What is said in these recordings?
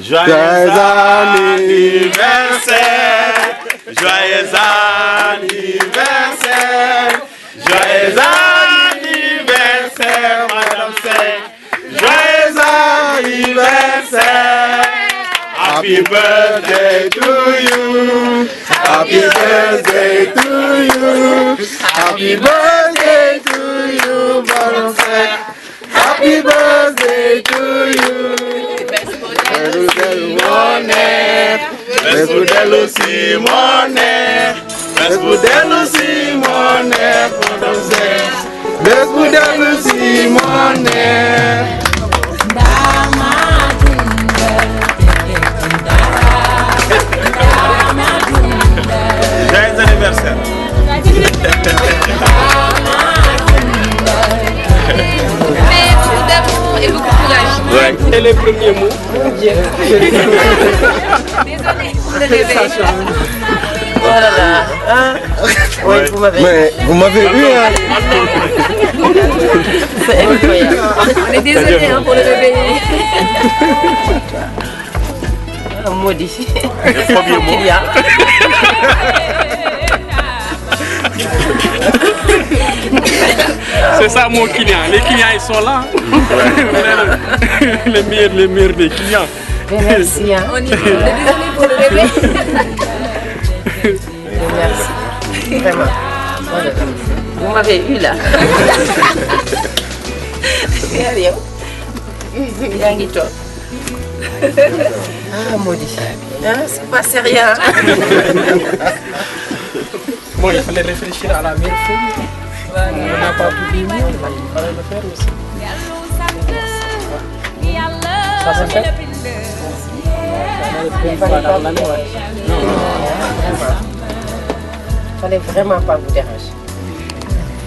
Joyeux anniversaire, joyeux anniversaire, joyeux anniversaire, Madame Seck, joyeux anniversaire. Happy birthday to you, happy birthday to you, happy birthday to you, Madame Seck, happy birthday to you. Besbudelu Simone, Besbudelu Simone, Besbudelu Simone. Joyeux anniversaire. Et beaucoup de courage. Ouais. Et les premiers mots. Désolée pour le réveil. Voilà. Hein? Oui, vous m'avez vu. Hein? C'est incroyable. On est désolé hein, pour le réveil. Un maudit. Premier mot. C'est ça mon client. Les clients ils sont là. les meilleurs des clients. Merci. Hein? On est désolé pour le réveil. Merci. Vraiment. Vous m'avez eu là. Ah, maudit. Hein? C'est pas sérieux. Bon, il fallait réfléchir à la meilleure feuille. On n'a pas tout dit, il fallait le faire aussi. Ça c'est fait. Il fallait vraiment pas vous déranger.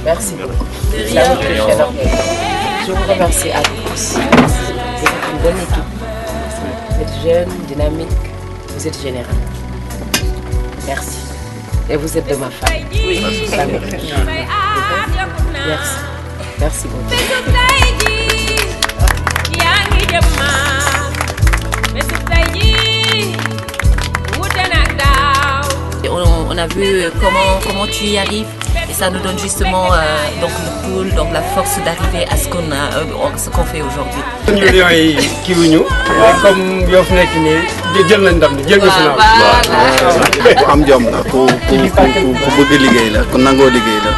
Merci beaucoup. Je vous remercie à tous. Vous êtes une bonne équipe. Vous êtes jeune, dynamique, vous êtes généreux. Merci. Et vous êtes de ma famille. Oui, merci. Merci beaucoup. On a vu comment tu y arrives et ça nous donne justement donc le cool, donc la force d'arriver à ce qu'on fait aujourd'hui. Millions yi kii wuñu comme yow fi nekk nii jël nañ ndam jël nga final. Ku am jom la ku bëgg liggéey la ku nangoo liggéey la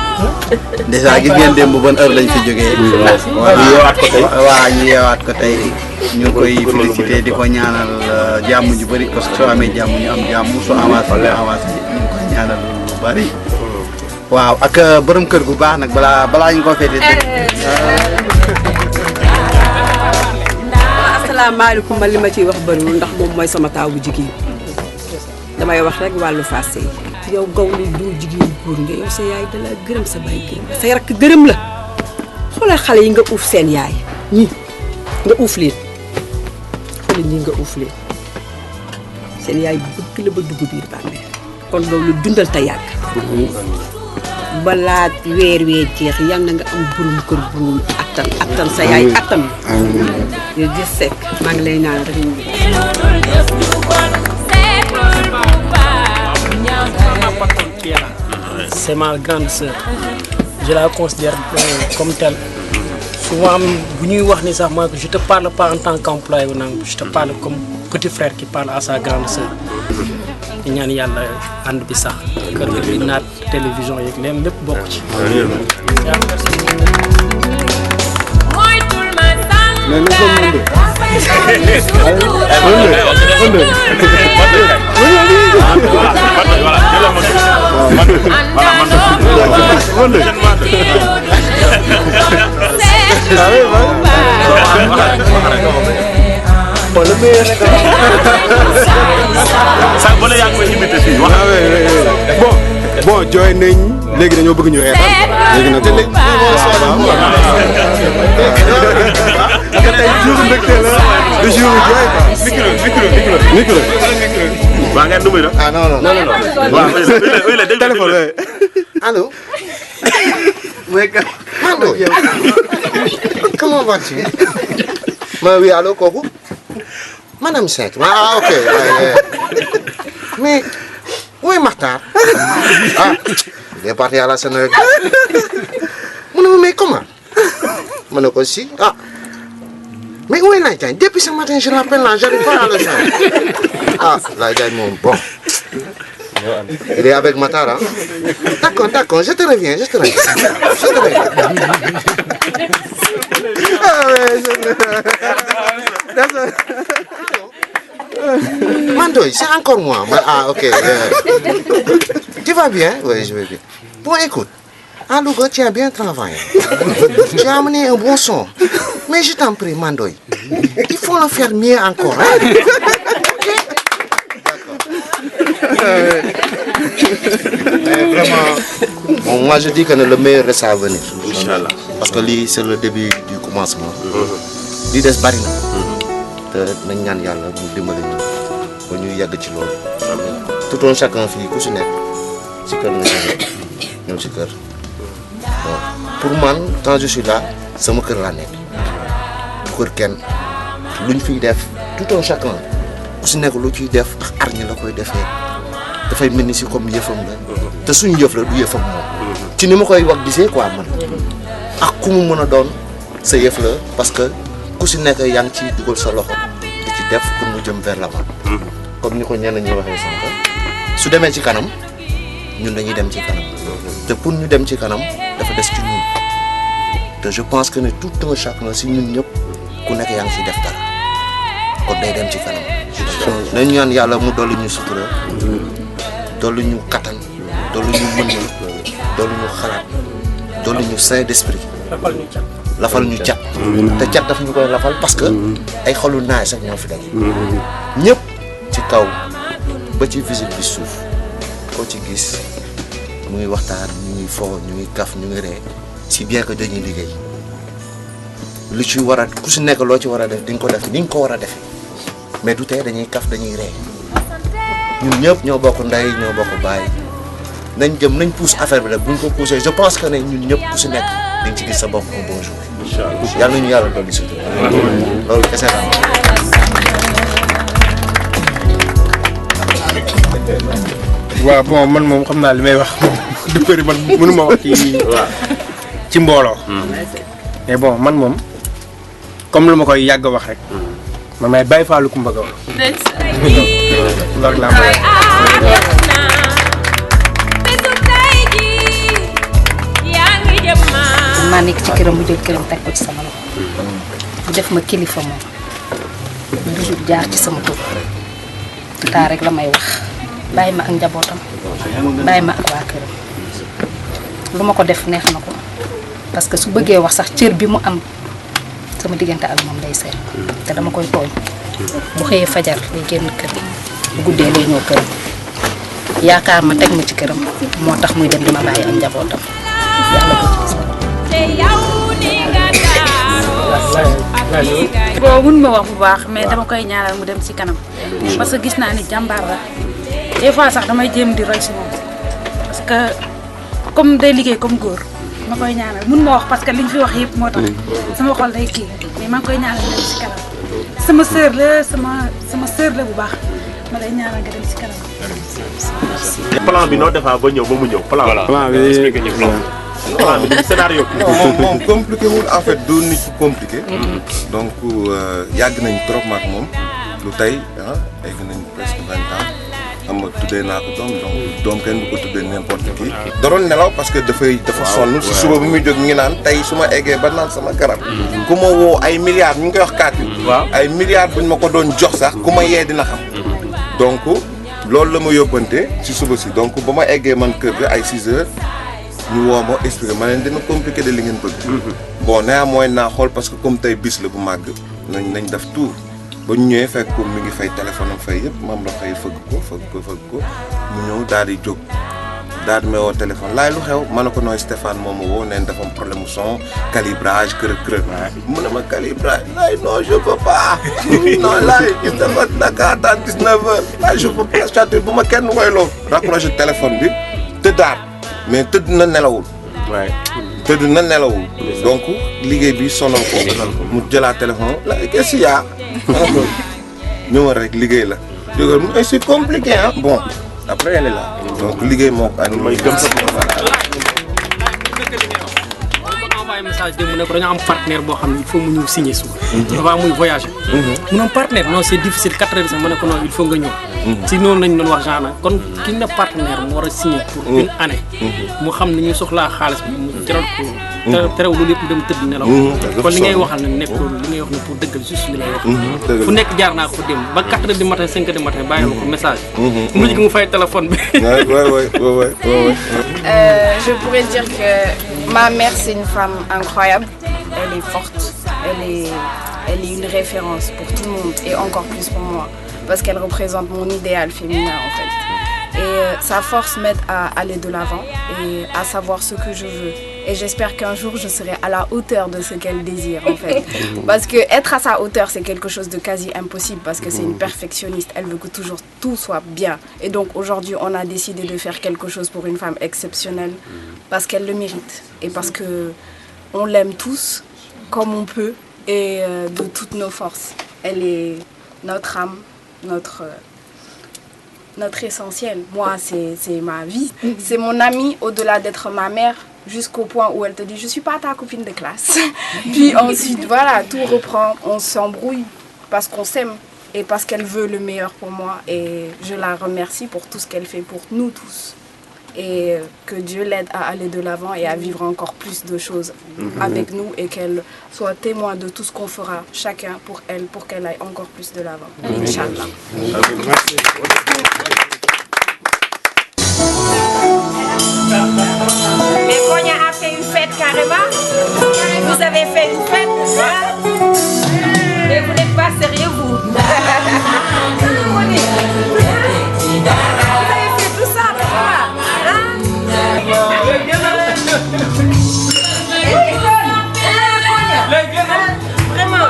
déjà gis ngeen démb ban heure lañ fi jógee. waaw ñu yeewaat ko tey. waaw ñu yeewaat ko tey ñu koy félicité di ko ñaanal jàmm ju bëri parce que soo amee jàmm ñu am jàmm soo avancé ñu avancé ñu koy ñaanal lu bëri. waaw ak borom kër gu baax nag balaa ñu ko féetee. asalaamaaleykum man li ma ciy wax bëriwul ndax moom mooy sama taaw bu jigéen damay wax rek wàllu Fassé yow gaw li du jigéen góor nga yow sa yaay da la gërëm sa baay gërëm say rakk gërëm la xoolal xale yi nga uuf seen yaay ñi nga uuf leen xoolal ñi nga uuf leen seen yaay bëgg la ba dugg biir bàmmeel kon gaw li dundal te yàgg balaa weer jeex yal na nga am burum kër bu attan sa yaay attan yow jës Seck maa ngi lay naan rek C'est ma grande sœur. Je la considère comme telle. Souvent, je te parle pas en tant qu'employé, je te parle comme petit frère qui parle à sa grande sœur. Il y a une télévision, il y a une mais nous bon jooy nañ léegi dañoo bëgg ñu reetal léegi nag léegi tey jour mbégte la du jour jooy micro waa ngeen numé la ah non waaw téléphone allô allô comment vas-tu oui allô kooku Madame Seck. Ah, ok. Mais, où est Makhtar? Ah, il est parti à la Sénégal. Mais comment? Je ne sais pas. Ah. Mais où est Laïdjaï? Depuis ce matin, je l'appelle là, j'arrive pas à le joindre. Ah, Laïdjaï, mon bon. Il est avec Makhtar, hein? D'accord, je te reviens. Ah ouais, Mandoy, c'est encore moi. Ah, ok. Tu vas bien? Oui, je vais bien. Bon, écoute. À Louga, tu as bien travaillé. Tu as amené un bon son. Mais je t'en prie, Mandoy. Il faut le faire mieux encore. Hein? Mais vraiment, bon, moi je dis que le meilleur reste à venir. Inch'Allah. Parce que c'est le début du commencement. Li des bari na. Te nañ ñaan Yàlla mu dimbali ñu ba ñu yàgg ci loolu. Tout un chacun fii ku si nekk ci kër nga ñëw ci kër. Pour man quand je suis là sama kër laa nekk. Kër kenn luñ fiy def tout un chacun ku si nekk lu ciy def ak arñi la koy defee. Dafay mel ni si comme yëfam la te suñu yëf la du yëfam moom ci ni ma koy wax gisee quoi man ak ku mu mën a doon sa yëf la parce que ku si nekk yaa ngi ciy dugal sa loxo di ci def pour mu jëm vers l'avant comme ni ko ñenn ñi waxee sànq su demee ci kanam ñun dañuy dem ci kanam te pour ñu dem ci kanam dafa des ci ñun te je pense que ne tout un chacun si ñun ñëpp ku nekk yaa ngi ciy def dara kon day dem ci kanam nañu ñaan Yàlla mu dolli ñu sutura dolli ñu kattan dolli ñu mën dolli ñu xalaat dolli ñu saint d'esprit lafal ñu cat te cat daf ñu koy lafal parce que ay xolu naay sax ñoo fi dal ñëpp ci kaw ba ci visite bi suuf koo ci gis mu ngi waxtaan ñu ngi fo ñu ngi kaf ñu ngi ree si bien que dañuy liggéey lu ci war a ku si nekk loo ci war a def di nga ko def ni nga ko war a defee mais du tey dañuy kaf dañuy ree ñun ñëpp ñoo bokk ndey ñoo bokk baay nañ jëm nañ pousse affaire bi rek bu ñu ko poussé je pense que ne ñun ñëpp ku si nekk di nga ci gis sa bopp un bon jour. Inch'Allah yàlla nañu yàlla dolli sutura. loolu kese la. waaw bon man moom xam naa li may wax moom du bëri man mënuma wax ci mbooloo. mais bon man moom comme lu ma koy yàgg wax rek. man may bàyyi faalu Kumba Gawlo. loolu laa may maa nekk ci këram mu jël këram teg ko ci sama loxo bu def ma kilifa moom toujours jaar ci sama tur taa rek la may wax bàyyi ma ak njabootam bàyyi ma ak waa këram lu ma ko def neex na ko parce que su bëggee wax sax cër bi mu am sama diggante ak moom day seet te dama koy tooñ bu xëyee fajar lay génn kër bu guddee lay ñëw këram yaakaar ma teg ma ci këram moo tax muy dem di ma bàyyi ak njabootam yàlla ko ci bon mun ma wax bu baax mais dama koy ñaanal mu dem ci kanam parce que gis naa ni jàmbaar la des fois sax damay jéem di roy si moom parce que comme day liggéey comme góor ma koy ñaanal mun ma wax parce que liñ fi wax yëpp moo tax sama xol day kii mais maa ngi koy ñaanal dem ci kanam sama sœur la sama sœur la bu baax ma lay ñaanal nga dem ci kanam. plan bi noo defaa ba ñëw ba mu ñëw plan bi expliqué ñu plan bi scénario bi. moom compliqué wul en fait du nit ku compliqué. donc yàgg nañ trop maak moom lu tey egg nañ presque 20 ans xam nga tuddee naa ko doom donc doom kenn du ko tuddee n'importe qui. daroon nelaw parce que dafa sonn si suba bi muy jóg mi ngi naan tey su ma eggee ba naan sama garab. ku ma woo ay milliards ñu ngi koy wax kaat yi. ay milliards buñ ma ko doon jox sax ku ma yee dina xam. donc loolu la ma yóbbante si suba si donc ba ma eggee man kër ga ay 6 heures. ñu woo ma expliqué ma leen dina compliqué de li ngeen bëgg. bon néanmoins naa xool parce que comme tey bis la bu màgg nañ def tout ba ñu ñëwee fekk ko mi ngi fay téléphone am fay yëpp maam la fay fëgg ko mu ñëw daal di jóg daal di may woo téléphone laay lu xew ma ne ko nooy Stéphane moom ma woo neen dafa am problème mu son calibrage kërëb mu ne ma calibrage laay non je peux pas non laay gis dafa Dakar dans 19 heures laay je peux pas chanter bu ma kenn woyloo raccroché téléphone bi tëddaat mais tëdd na nelawul. waay tëdd na nelawul. donc liggéey bi sonal ko. mu jëlaat téléphone la qu'est-ce qu'il y a. ñëwal rek liggéey la jógal mu c'est compliqué hein bon après elle est là donc liggéey moo ko andi mooy gëm sa envoyé message démb ne ko dañoo am partenaire boo xam ne il faut mu ñëw signer suba. avant muy voyager. mu ne partenaire non c'est difficile 4 heures sax ma ne ko non il faut nga ñëw. si noonu lañ doon wax genre kon ki ne partenaire mu war a signer pour une année. mu xam ne ñu soxlaa xaalis bi mu jaral ko. terewul loolu yëpp dem tëdd nelaw. kon li ngay waxal nag nekkul li ngay wax ne pour dëggal juste li lay wax. fu nekk jaar naa ko démb ba 4 heures du matin 5 heures du matin bàyyi ma ko message. mujj gi mu fay téléphone bi. Je pourrais dire que ma mère c'est une femme incroyable, elle est forte, elle est une référence pour tout le monde et encore plus pour moi parce qu'elle représente mon idéal féminin en fait. Et sa force m'aide à aller de l'avant et à savoir ce que je veux. Et j'espère qu'un jour je serai à la hauteur de ce qu'elle désire en fait. Parce que être à sa hauteur c'est quelque chose de quasi impossible parce que c'est une perfectionniste, elle veut que toujours tout soit bien. Et donc aujourd'hui on a décidé de faire quelque chose pour une femme exceptionnelle parce qu'elle le mérite et parce que on l'aime tous comme on peut et de toutes nos forces. Elle est notre âme, notre essentiel. Moi c'est ma vie, c'est mon amie au-delà d'être ma mère. Jusqu'au point où elle te dit je suis pas ta copine de classe. Puis ensuite voilà, tout reprend, on s'embrouille parce qu'on s'aime et parce qu'elle veut le meilleur pour moi et je la remercie pour tout ce qu'elle fait pour nous tous et que Dieu l'aide à aller de l'avant et à vivre encore plus de choses avec nous et qu'elle soit témoin de tout ce qu'on fera chacun pour elle pour qu'elle aille encore plus de l'avant. Inch'Allah. Merci. Mais Konya a fait une fête carrément. Vous avez fait une fête. Mais vous n'êtes pas sérieux, vous. Vous avez fait tout ça, Vraiment.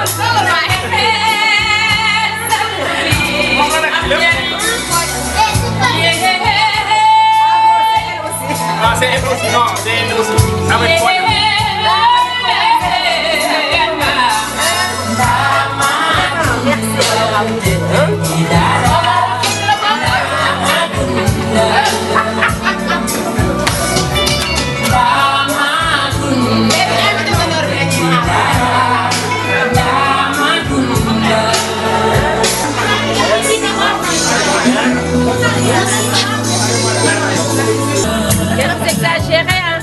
C'est elle aussi, non, c'est elle aussi. Avec quoi? C'est exagéré, hein.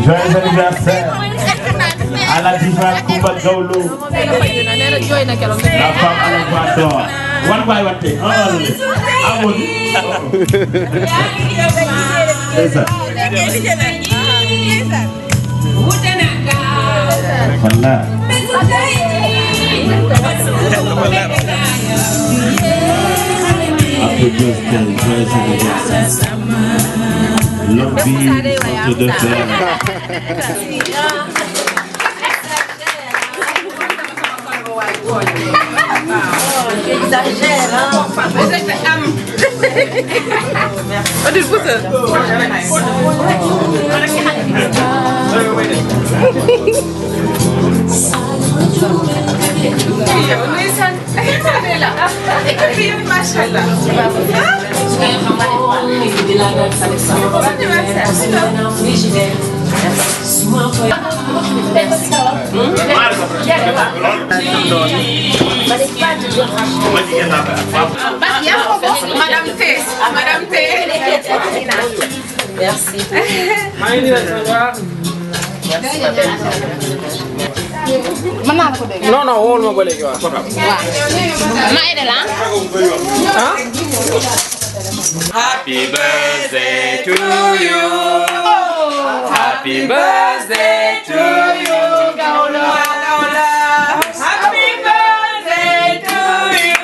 Joyeux anniversaire à la diva Kumba Gawlo, la femme à l'équateur. One by one day, c'est ça. Voilà. Happy birthday, joyeux anniversaire. Longue vie, santé de fer. J'exagère, hein. Madame T. Merci. Non, non, wóol ma ba léegi waaw. Ma aide la. Happy birthday to you. Happy birthday to you. Gawlo, Gawlo. Happy birthday to you.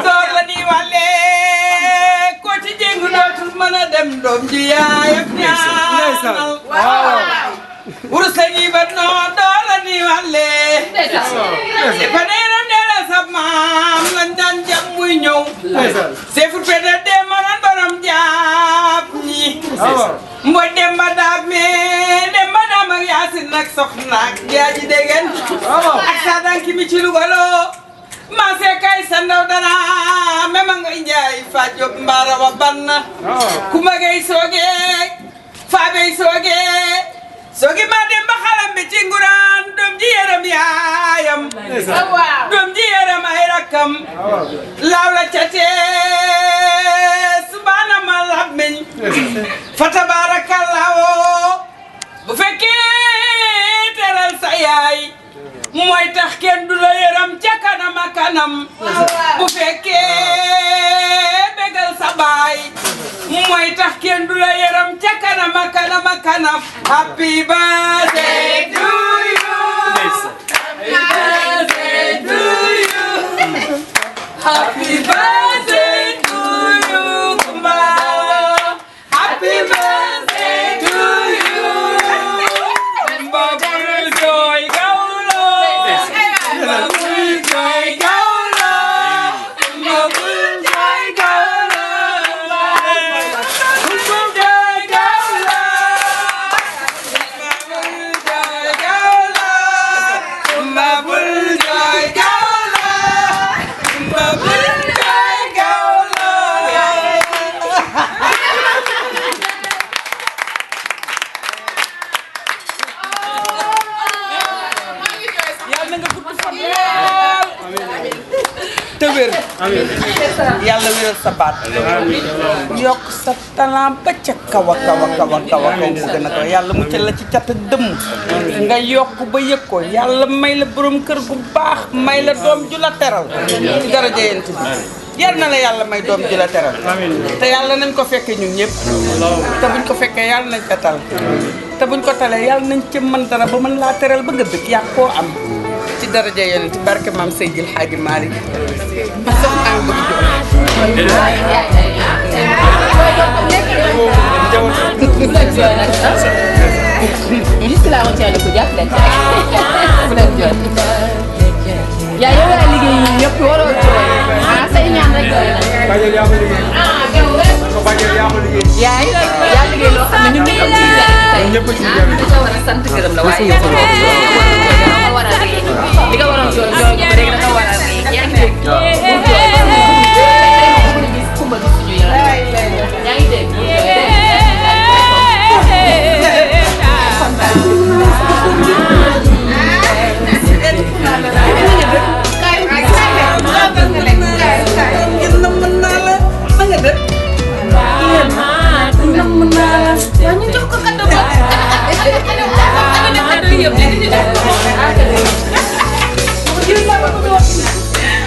Door la ni wale ko ci jengu dootul mën a dem doom ji yaayam ñaanal Urusani but no dollar ni wale. Panera nera sa mam landan jam muy ñew. C'est pour faire des manan borom jaap ni. Mboy dem madame dem madame ak Yasin nak soxna ak jaaji degen. Ak sa danki mi ci lugalo. Ma se kay sa ndaw dara même nga njaay fa job mbara wa banna. Kuma gay soge fa bay soge. Sogi ma dem ba xalam bi ci nguran dom ji yaram yaayam dom ji yaram ay rakam law la cate subhana malab min fa tabarakallahu bu fekkee teral sa yaay mooy tax kenn du la yaram ca kanam a kanam bu fekkee bégal sa baay mooy tax kenn du la yaram ca kanam a kanam a kanam happy birthday to you happy birthday to you Kumba happy birthday to you Kumba bul joy gawlo Kumba bul joy gawlo Kumba bul joy gawlo Kumba joy gawlo Kumba bul joy gawlo Kumba bul joy gawlo yàlla nga gudd fan te wér yàlla wéral sa baat yokk sa talent ba ca kaw a kaw a kaw a kaw a kaw mu gën a kaw yàlla mu ca la ci cat ak dëmm nga yokk ba yëg ko yàlla may la borom kër gu baax may la doom ju la teral ci daraja yent bi yal na la yàlla may doom ju la teral te yàlla nañ ko fekkee ñun ñëpp te buñ ko fekkee yàlla nañ ko tal te buñ ko talee yàlla nañ ci mën dara ba mën laa teral ba nga bëgg yaa koo am ci daraja yonent ci barke maam Seydil Hadji Malick ma soxna ang bëgg Juste là, on tient le coup d'arrêt. yaa yow yaa liggéey yi ñëpp waroo jooy ah say ñaan rek doy na. ah yow rek. yaa liggéey loo xam ne ñun ñëpp ci jàng tey. ah li nga war a sant gërëm la waaye yow nga war a ree li nga waroon jooy jooy ko rek da nga war a ree yaa ngi dégg. kumba bi suñu yaram yaa ngi dégg.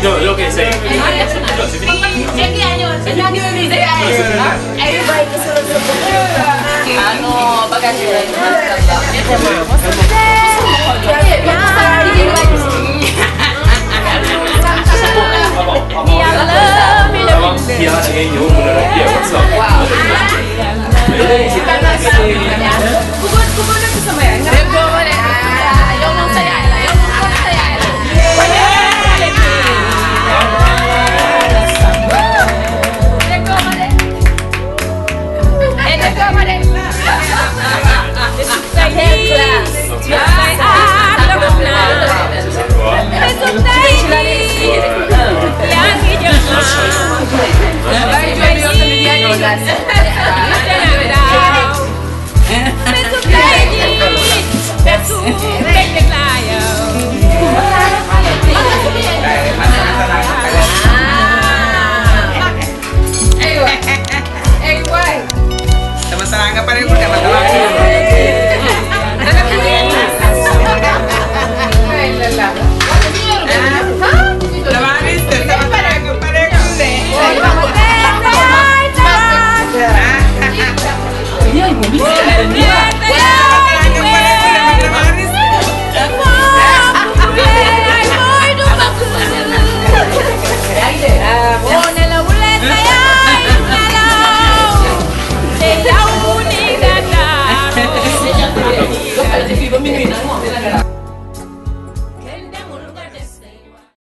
No, lo que sé. Ah no, bagage class. minuit nag moom dina gën a